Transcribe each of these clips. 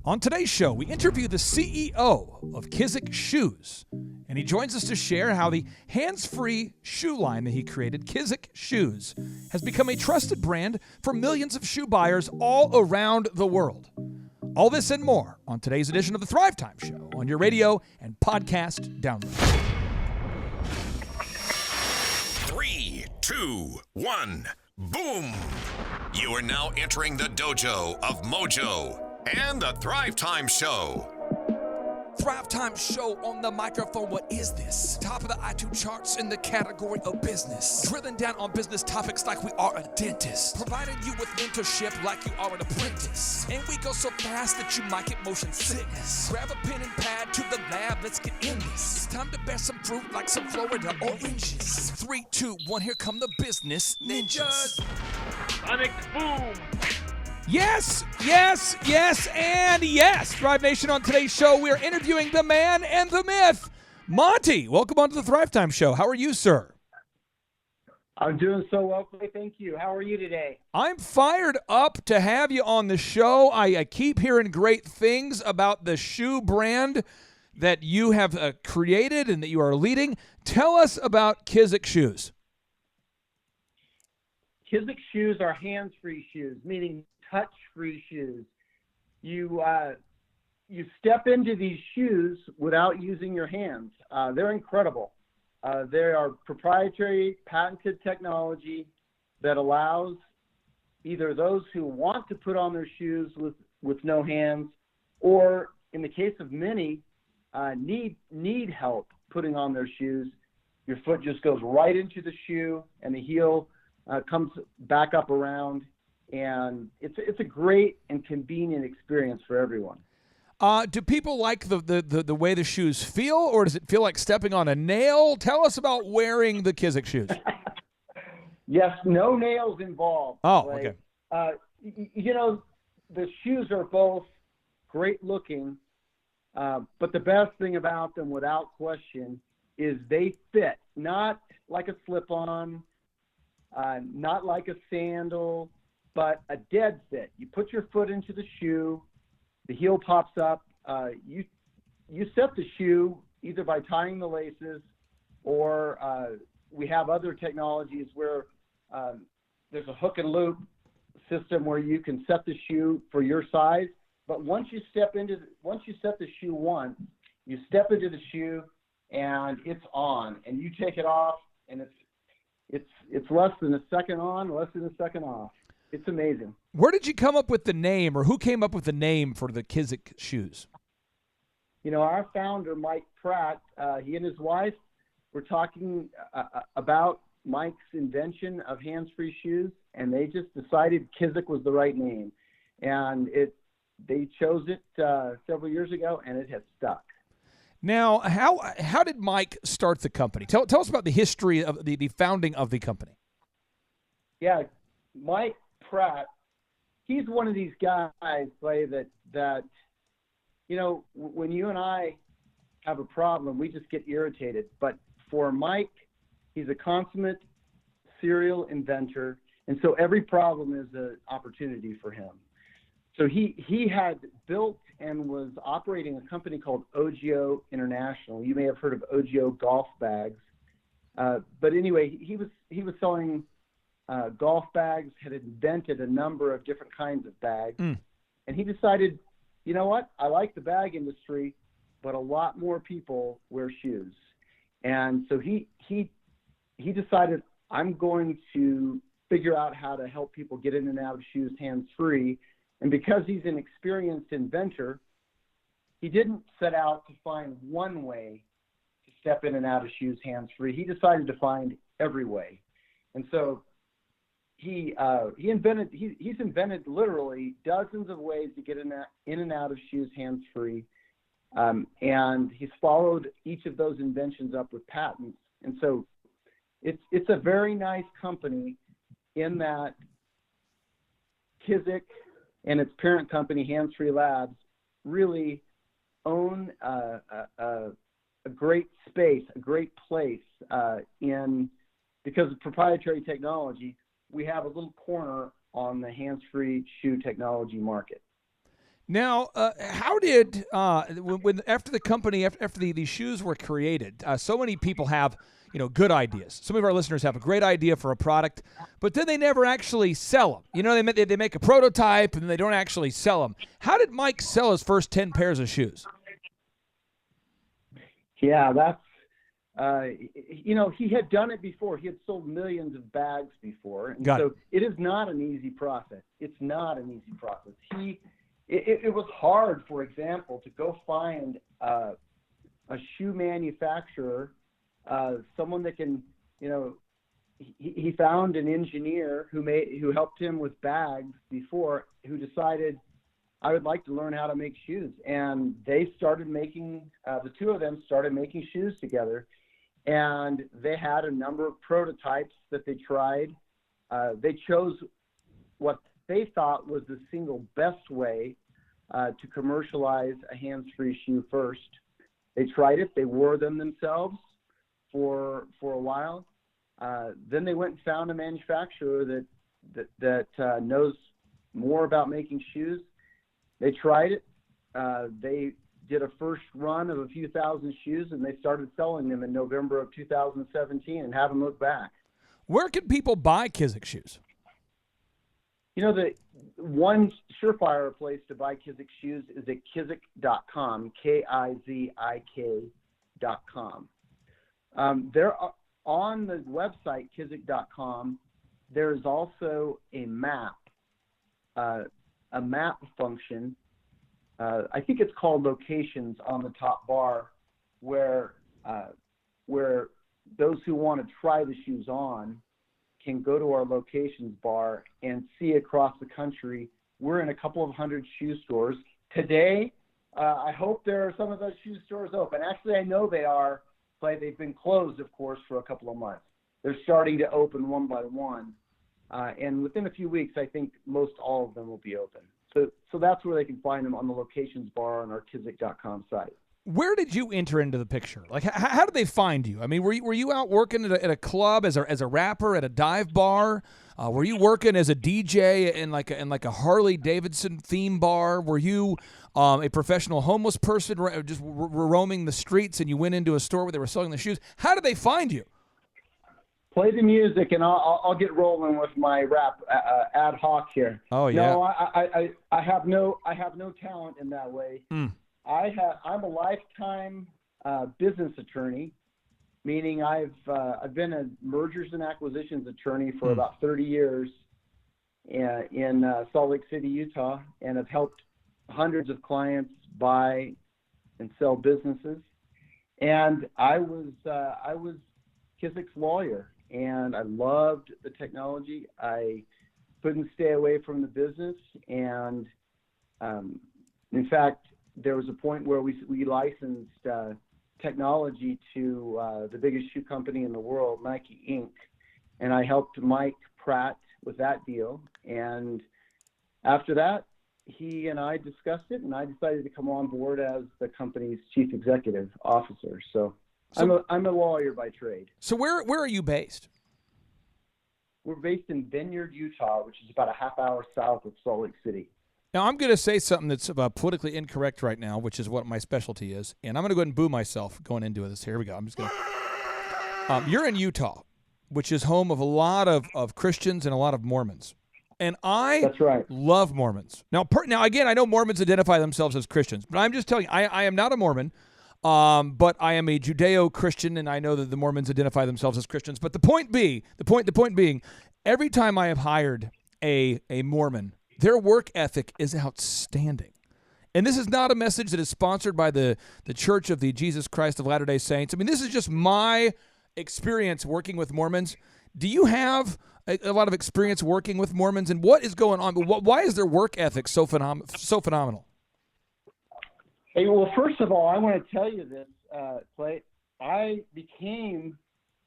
On today's show, we interview the CEO of Kizik Shoes, and he joins us to share how the hands-free shoe line that he created, Kizik Shoes, has become a trusted brand for millions of shoe buyers all around the world. All this and more on today's edition of the Thrive Time Show on your radio and podcast download. 3, 2, 1, boom! You are now entering the dojo of Mojo and the Thrive Time Show. Thrive Time Show on the microphone. What is this? Top of the iTunes charts in the category of business. Drilling down on business topics like we are a dentist. Providing you with mentorship like you are an apprentice. And we go so fast that you might get motion sickness. Grab a pen and pad to the lab. Let's get in this. It's time to bear some fruit like some Florida oranges. 3, 2, 1. Here come the business ninjas. Sonic boom. Yes, and yes. Thrive Nation, on today's show, we are interviewing the man and the myth, Monte. Welcome on to the Thrive Time Show. How are you, sir? I'm doing so well, Clay. Thank you. How are you today? I'm fired up to have you on the show. I keep hearing great things about the shoe brand that you have created and that you are leading. Tell us about Kizik Shoes. Kizik Shoes are hands-free shoes, meaning touch-free shoes. You step into these shoes without using your hands. They're incredible. They are proprietary, patented technology that allows either those who want to put on their shoes with no hands, or in the case of many, need help putting on their shoes. Your foot just goes right into the shoe, and the heel comes back up around. And it's a great and convenient experience for everyone. Do people like the way the shoes feel, or does it feel like stepping on a nail? Tell us about wearing the Kizik shoes. Yes, no nails involved. Oh, okay. The shoes are both great looking, but the best thing about them, without question, is they fit. Not like a slip-on, not like a sandal, but a dead fit. You put your foot into the shoe, the heel pops up. You set the shoe either by tying the laces, or we have other technologies where there's a hook and loop system where you can set the shoe for your size. But once you set the shoe once, you step into the shoe and it's on, and you take it off, and it's less than a second on, less than a second off. It's amazing. Where did you come up with the name, or who came up with the name for the Kizik Shoes? Our founder, Mike Pratt, he and his wife were talking about Mike's invention of hands-free shoes, and they just decided Kizik was the right name. And they chose it several years ago, and it has stuck. Now, how did Mike start the company? Tell us about the history of the founding of the company. Yeah, Mike Pratt, he's one of these guys, Clay, that when you and I have a problem, we just get irritated. But for Mike, he's a consummate serial inventor, and so every problem is an opportunity for him. So he had built and was operating a company called OGIO International. You may have heard of OGIO golf bags. But anyway, he was selling golf bags, had invented a number of different kinds of bags. And he decided, you know what? I like the bag industry, but a lot more people wear shoes. And so he decided, I'm going to figure out how to help people get in and out of shoes hands-free. And because he's an experienced inventor, he didn't set out to find one way to step in and out of shoes hands-free. He decided to find every way. And so he's invented literally dozens of ways to get in and out of shoes hands-free. And he's followed each of those inventions up with patents. And so it's a very nice company in that Kizik and its parent company, Hands Free Labs, really own a great space, a great place because of proprietary technology. We have a little corner on the hands-free shoe technology market. Now, how did when after the company after the shoes were created? So many people have good ideas. Some of our listeners have a great idea for a product, but then they never actually sell them. They make a prototype and they don't actually sell them. How did Mike sell his first 10 pairs of shoes? Yeah, that's he had done it before. He had sold millions of bags before, and Got so it. it is not an easy process. It's not an easy process. It was hard, for example, to go find a shoe manufacturer, someone that can, he found an engineer who helped him with bags before, who decided, I would like to learn how to make shoes. And they started making, the two of them started making shoes together. And they had a number of prototypes that they tried. They chose what they thought was the single best way to commercialize a hands-free shoe first. They tried it. They wore them themselves for a while. Then they went and found a manufacturer that knows more about making shoes. They tried it. They did a first run of a few thousand shoes, and they started selling them in November of 2017 and haven't looked back. Where can people buy Kizik shoes? The one surefire place to buy Kizik shoes is at kizik.com, KIZIK.com. There are, on the website, kizik.com, there's also a map function. I think it's called locations on the top bar, where those who want to try the shoes on can go to our locations bar and see across the country. We're in a couple of hundred shoe stores. Today, I hope there are some of those shoe stores open. Actually, I know they are, but they've been closed, of course, for a couple of months. They're starting to open one by one. And within a few weeks, I think most all of them will be open. So that's where they can find them, on the locations bar on our kizik.com site. Where did you enter into the picture? Like, how did they find you? I mean, were you out working at a club as a rapper at a dive bar? Were you working as a DJ in like a Harley Davidson theme bar? Were you a professional homeless person just roaming the streets, and you went into a store where they were selling the shoes? How did they find you? Play the music, and I'll get rolling with my rap ad hoc here. Oh yeah. No, I have no talent in that way. I'm a lifetime business attorney, meaning I've been a mergers and acquisitions attorney for about 30 years in Salt Lake City, Utah, and have helped hundreds of clients buy and sell businesses. And I was Kizik's lawyer, and I loved the technology. I couldn't stay away from the business, and in fact, there was a point where we licensed technology to the biggest shoe company in the world, Nike Inc., and I helped Mike Pratt with that deal. And after that, he and I discussed it, and I decided to come on board as the company's chief executive officer. So I'm a lawyer by trade. So where are you based? We're based in Vineyard, Utah, which is about a half hour south of Salt Lake City. Now, I'm going to say something that's politically incorrect right now, which is what my specialty is, and I'm going to go ahead and boo myself going into this. Here we go. I'm just going to. You're in Utah, which is home of a lot of Christians and a lot of Mormons. And That's right. love Mormons. Now, again, I know Mormons identify themselves as Christians, but I'm just telling you, I am not a Mormon, but I am a Judeo-Christian, and I know that the Mormons identify themselves as Christians. But the point being, every time I have hired a Mormon, their work ethic is outstanding. And this is not a message that is sponsored by the Church of the Jesus Christ of Latter-day Saints. I mean, this is just my experience working with Mormons. Do you have a lot of experience working with Mormons, and what is going on? Why is their work ethic so phenomenal? Hey, well, first of all, I want to tell you this, Clay. I became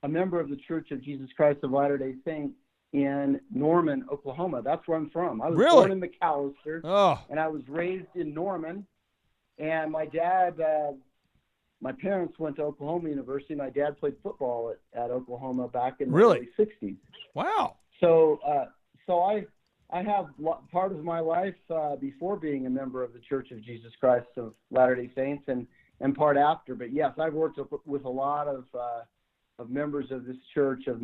a member of the Church of Jesus Christ of Latter-day Saints in Norman, Oklahoma. That's where I'm from. I was born in McAllister, and I was raised in Norman. And my dad, my parents went to Oklahoma University. My dad played football at Oklahoma back in the early 60s. Wow. So I have part of my life before being a member of the Church of Jesus Christ of Latter-day Saints, and part after. But yes, I've worked with a lot of members of this Church of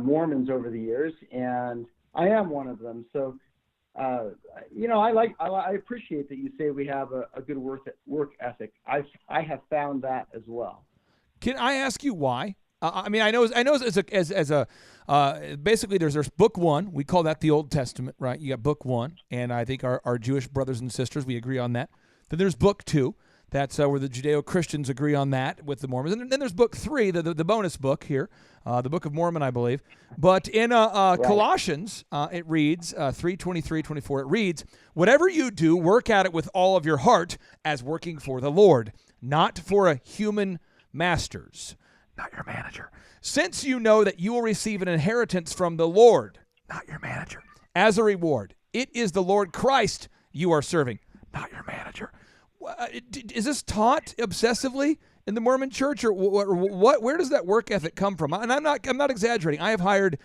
Mormons over the years, and I am one of them. So, I appreciate that you say we have a good work ethic. I have found that as well. Can I ask you why? I know basically there's book one. We call that the Old Testament, right? You got book one, and I think our Jewish brothers and sisters, we agree on that. Then there's book two. That's where the Judeo-Christians agree on that with the Mormons. And then there's book three, the bonus book here, the Book of Mormon, I believe. But in Colossians, it reads, 3:23-24, it reads, "Whatever you do, work at it with all of your heart as working for the Lord, not for a human masters," not your manager, "since you know that you will receive an inheritance from the Lord," not your manager, "as a reward. It is the Lord Christ you are serving," not your manager. Is this taught obsessively in the Mormon Church, or what? Where does that work ethic come from? And I'm not exaggerating. I have hired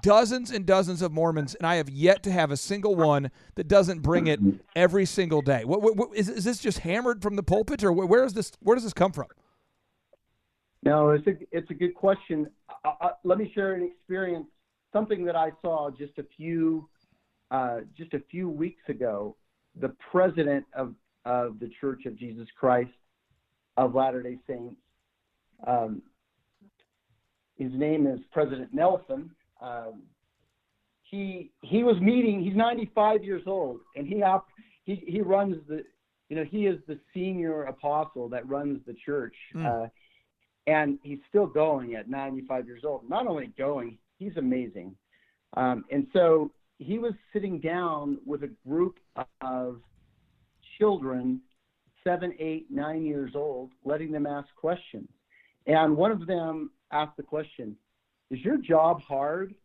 dozens and dozens of Mormons, and I have yet to have a single one that doesn't bring it every single day. Is this just hammered from the pulpit, or where does this come from? No, it's a good question. Let me share an experience, something that I saw just a few weeks ago. The president of the Church of Jesus Christ of Latter-day Saints, his name is President Nelson. He was meeting. He's 95 years old, and he runs he is the senior apostle that runs the church. And he's still going at 95 years old. Not only going, he's amazing. And so he was sitting down with a group of children, 7, 8, 9 years old, letting them ask questions. And one of them asked the question, "Is your job hard?"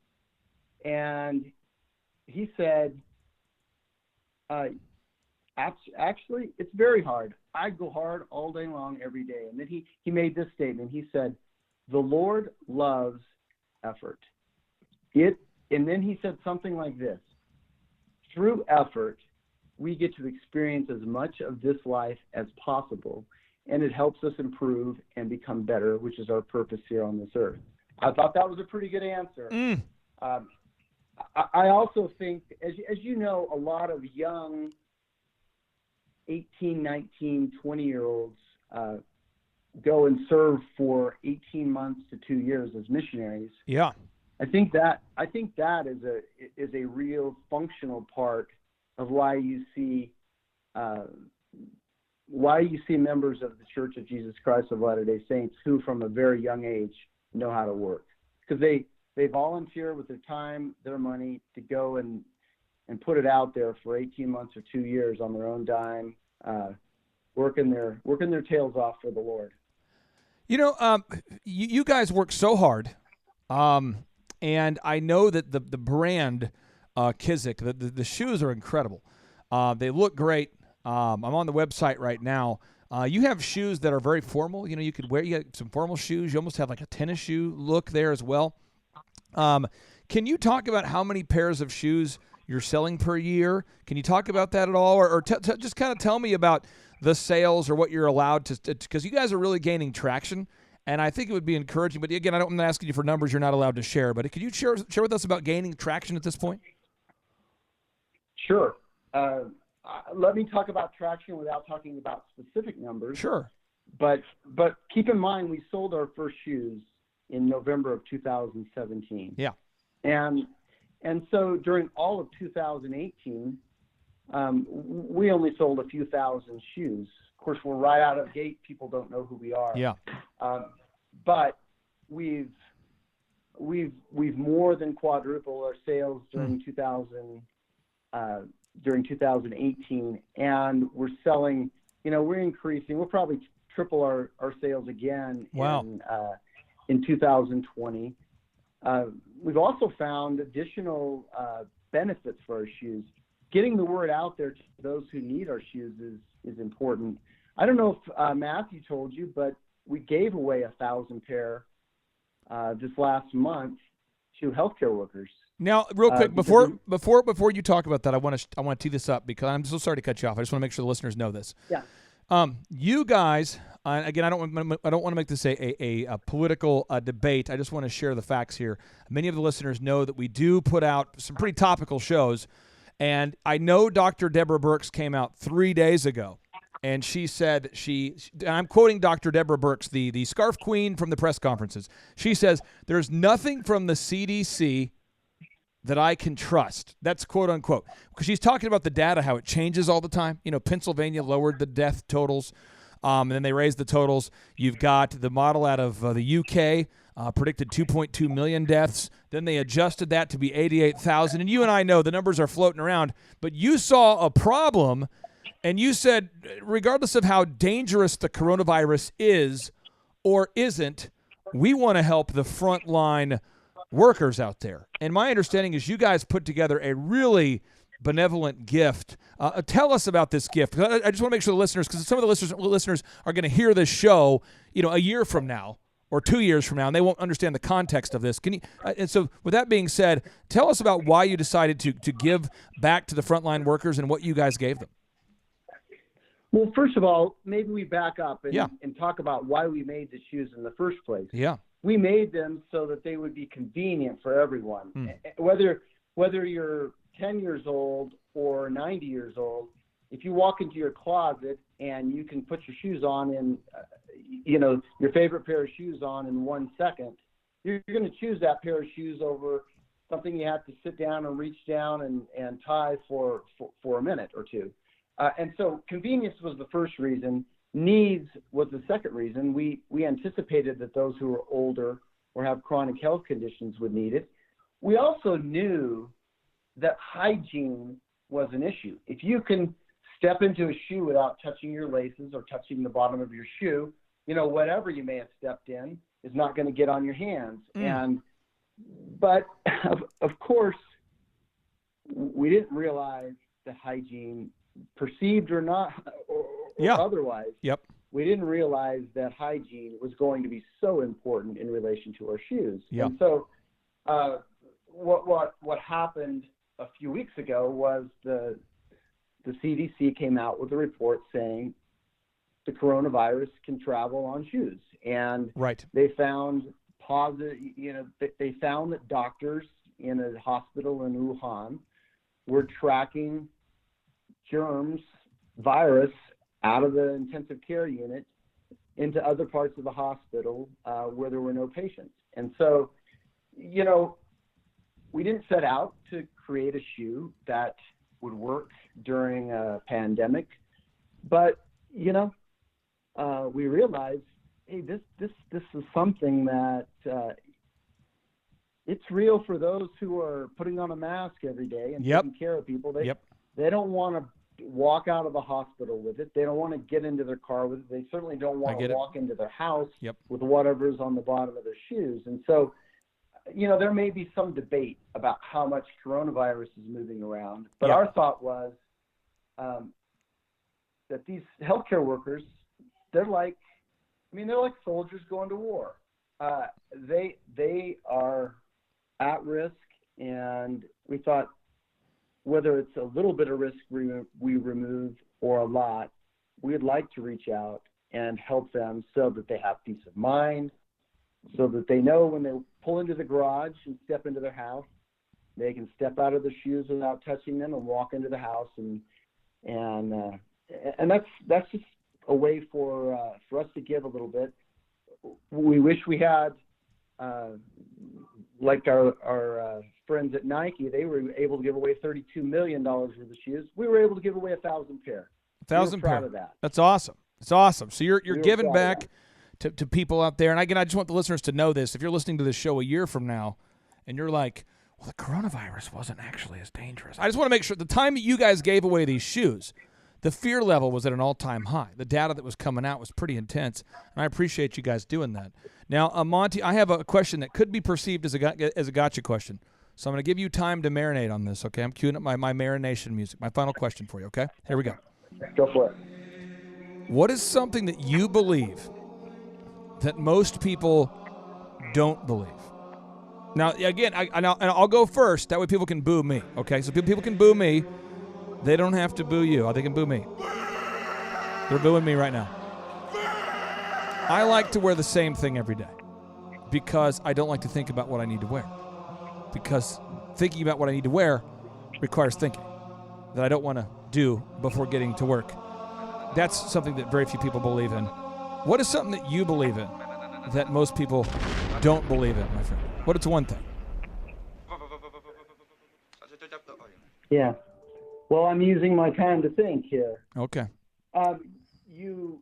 And he said, Actually, it's very hard. I go hard all day long, every day." And then he made this statement. He said, "The Lord loves effort." And then he said something like this: "Through effort, we get to experience as much of this life as possible, and it helps us improve and become better, which is our purpose here on this earth." I thought that was a pretty good answer. I also think, as you know, a lot of young 18, 19, 20-year-olds go and serve for 18 months to 2 years as missionaries. Yeah. I think that is a real functional part of why you see members of the Church of Jesus Christ of Latter-day Saints who from a very young age know how to work, because they volunteer with their time, their money to go and put it out there for 18 months or 2 years on their own dime, working their tails off for the Lord. You guys work so hard, and I know that the brand Kizik, the shoes are incredible. They look great. I'm on the website right now. You have shoes that are very formal. You could wear. You got some formal shoes. You almost have like a tennis shoe look there as well. Can you talk about how many pairs of shoes you're selling per year? Can you talk about that at all, or just kind of tell me about the sales or what you're allowed to, because you guys are really gaining traction, and I think it would be encouraging. But again, I'm not asking you for numbers you're not allowed to share, but could you share with us about gaining traction at this point? Sure. Let me talk about traction without talking about specific numbers. Sure. But keep in mind, we sold our first shoes in November of 2017. Yeah. And so during all of 2018, we only sold a few thousand shoes. Of course, we're right out of the gate. People don't know who we are. Yeah. But we've more than quadrupled our sales during 2018, and we're selling. We're increasing. We'll probably triple our sales again. Wow. In 2020. We've also found additional benefits for our shoes. Getting the word out there to those who need our shoes is important. I don't know if Matthew told you, but we gave away 1,000 pair this last month to healthcare workers. Now, real quick, because before you talk about that, I want to tee this up because I'm so sorry to cut you off. I just want to make sure the listeners know this. Yeah. You guys, again, I don't want to make this a political debate. I just want to share the facts here. Many of the listeners know that we do put out some pretty topical shows, and I know Dr. Deborah Birx came out 3 days ago, and she said and I'm quoting Dr. Deborah Birx, the scarf queen from the press conferences. She says, "There's nothing from the CDC that I can trust." That's quote unquote. Because she's talking about the data, how it changes all the time. Pennsylvania lowered the death totals, and then they raised the totals. You've got the model out of the UK, predicted 2.2 million deaths. Then they adjusted that to be 88,000. And you and I know the numbers are floating around, but you saw a problem, and you said, regardless of how dangerous the coronavirus is or isn't, we want to help the frontline workers out there. And my understanding is you guys put together a really benevolent gift. Tell us about this gift. I just want to make sure the listeners, because some of the listeners are going to hear this show, a year from now or 2 years from now, and they won't understand the context of this. Can you? And so, with that being said, tell us about why you decided to give back to the frontline workers and what you guys gave them. Well, first of all, maybe we back up and talk about why we made the shoes in the first place. Yeah. We made them so that they would be convenient for everyone. Whether you're 10 years old or 90 years old, if you walk into your closet and you can put your shoes on in, your favorite pair of shoes on in 1 second, you're going to choose that pair of shoes over something you have to sit down and reach down and tie for a minute or two. And so convenience was the first reason. Needs was the second reason. We anticipated that those who were older or have chronic health conditions would need it. We also knew that hygiene was an issue. If you can step into a shoe without touching your laces or touching the bottom of your shoe, whatever you may have stepped in is not going to get on your hands. But of course, we didn't realize that hygiene, perceived or not, or otherwise, we didn't realize that hygiene was going to be so important in relation to our shoes. Yep. And so what happened a few weeks ago was the CDC came out with a report saying the coronavirus can travel on shoes. And they found they found that doctors in a hospital in Wuhan were tracking germs, virus out of the intensive care unit into other parts of the hospital where there were no patients. And so, we didn't set out to create a shoe that would work during a pandemic, but, we realized, hey, this is something that it's real for those who are putting on a mask every day and taking care of people. They don't want to walk out of the hospital with it. They don't want to get into their car with it. They certainly don't want to walk into their house with whatever's on the bottom of their shoes. And so, there may be some debate about how much coronavirus is moving around, but our thought was that these healthcare workers, they're like soldiers going to war. They are at risk, and we thought, whether it's a little bit of risk we remove or a lot, we'd like to reach out and help them so that they have peace of mind, so that they know when they pull into the garage and step into their house, they can step out of the shoes without touching them and walk into the house. And that's just a way for us to give a little bit. We wish we had, like our friends at Nike, they were able to give away $32 million worth of shoes. We were able to give away 1,000 pair. 1,000 pair. Proud of that. That's awesome. It's awesome. So you're giving back to people out there. And again, I just want the listeners to know this. If you're listening to this show a year from now and you're like, well, the coronavirus wasn't actually as dangerous. I just want to make sure the time that you guys gave away these shoes, the fear level was at an all-time high. The data that was coming out was pretty intense, and I appreciate you guys doing that. Now, Monty, I have a question that could be perceived as a gotcha question. So I'm going to give you time to marinate on this, okay? I'm queuing up my marination music. My final question for you, okay? Here we go. Go for it. What is something that you believe that most people don't believe? Now, again, I'll go first. That way people can boo me, okay? So people can boo me. They don't have to boo you. They can boo me. They're booing me right now. I like to wear the same thing every day because I don't like to think about what I need to wear. Because thinking about what I need to wear requires thinking that I don't want to do before getting to work. That's something that very few people believe in. What is something that you believe in that most people don't believe in, my friend? What is one thing? Yeah. Well, I'm using my time to think here. Okay. You.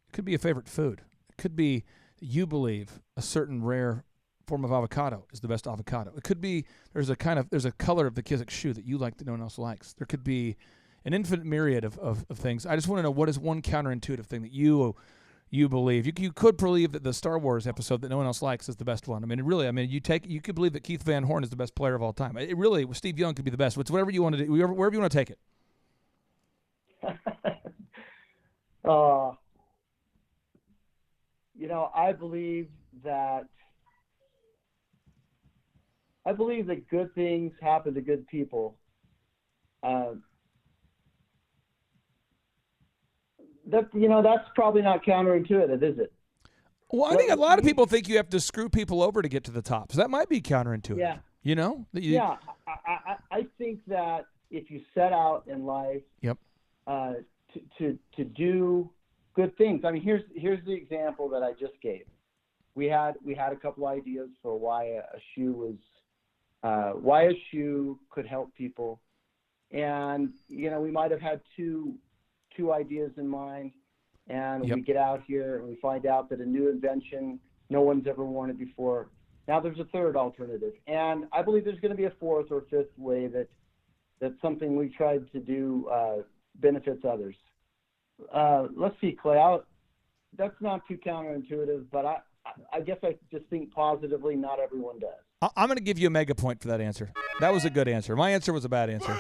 It could be a favorite food. It could be you believe a certain rare form of avocado is the best avocado. It could be there's a color of the Kizik shoe that you like that no one else likes. There could be an infinite myriad of things. I just want to know what is one counterintuitive thing that you believe. You could believe that the Star Wars episode that no one else likes is the best one. I mean, really, you could believe that Keith Van Horn is the best player of all time. It really, Steve Young could be the best. It's whatever you want to do, wherever you want to take it. I believe that good things happen to good people. That's probably not counterintuitive, is it? Well, I think a lot of people think you have to screw people over to get to the top. So that might be counterintuitive. Yeah. Yeah. I think that if you set out in life, yep, to do good things. I mean, here's the example that I just gave. We had a couple ideas for why a shoe could help people, and we might have had two ideas in mind, and yep, we get out here and we find out that a new invention, no one's ever worn it before. Now there's a third alternative, and I believe there's going to be a fourth or fifth way that something we tried to do benefits others. Let's see, Clay. That's not too counterintuitive, but I guess I just think positively. Not everyone does. I'm going to give you a mega point for that answer. That was a good answer. My answer was a bad answer.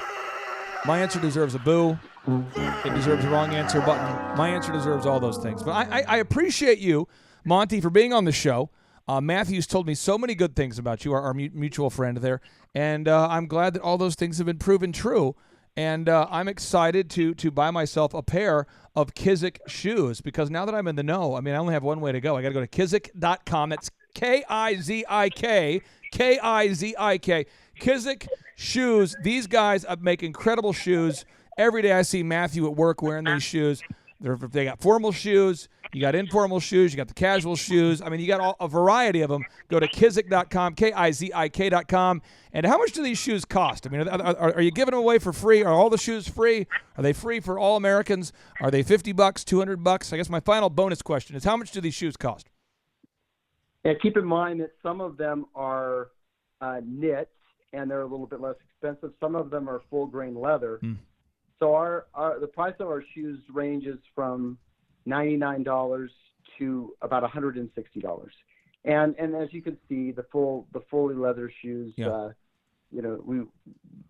My answer deserves a boo. It deserves a wrong answer button. My answer deserves all those things. But I appreciate you, Monte, for being on the show. Matthew's told me so many good things about you, our mutual friend there, and I'm glad that all those things have been proven true. And I'm excited to buy myself a pair of Kizik shoes because now that I'm in the know, I only have one way to go. I got to go to kizik.com. That's Kizik, Kizik. Kizik Shoes. These guys make incredible shoes. Every day I see Matthew at work wearing these shoes. They got formal shoes. You got informal shoes. You got the casual shoes. You got a variety of them. Go to kizik.com, Kizik.com. And how much do these shoes cost? Are you giving them away for free? Are all the shoes free? Are they free for all Americans? Are they $50, $200? I guess my final bonus question is how much do these shoes cost? Yeah, keep in mind that some of them are knit and they're a little bit less expensive. Some of them are full grain leather. So the price of our shoes ranges from $99 to about $160. And as you can see, the fully leather shoes, yeah,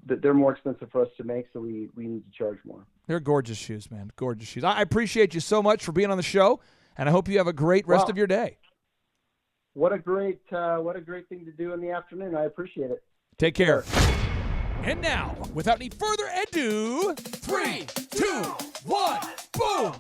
they're more expensive for us to make, so we need to charge more. They're gorgeous shoes, man. Gorgeous shoes. I appreciate you so much for being on the show, and I hope you have a great rest of your day. What a great thing to do in the afternoon. I appreciate it. Take care. And now, without any further ado, 3, 2, 1, boom!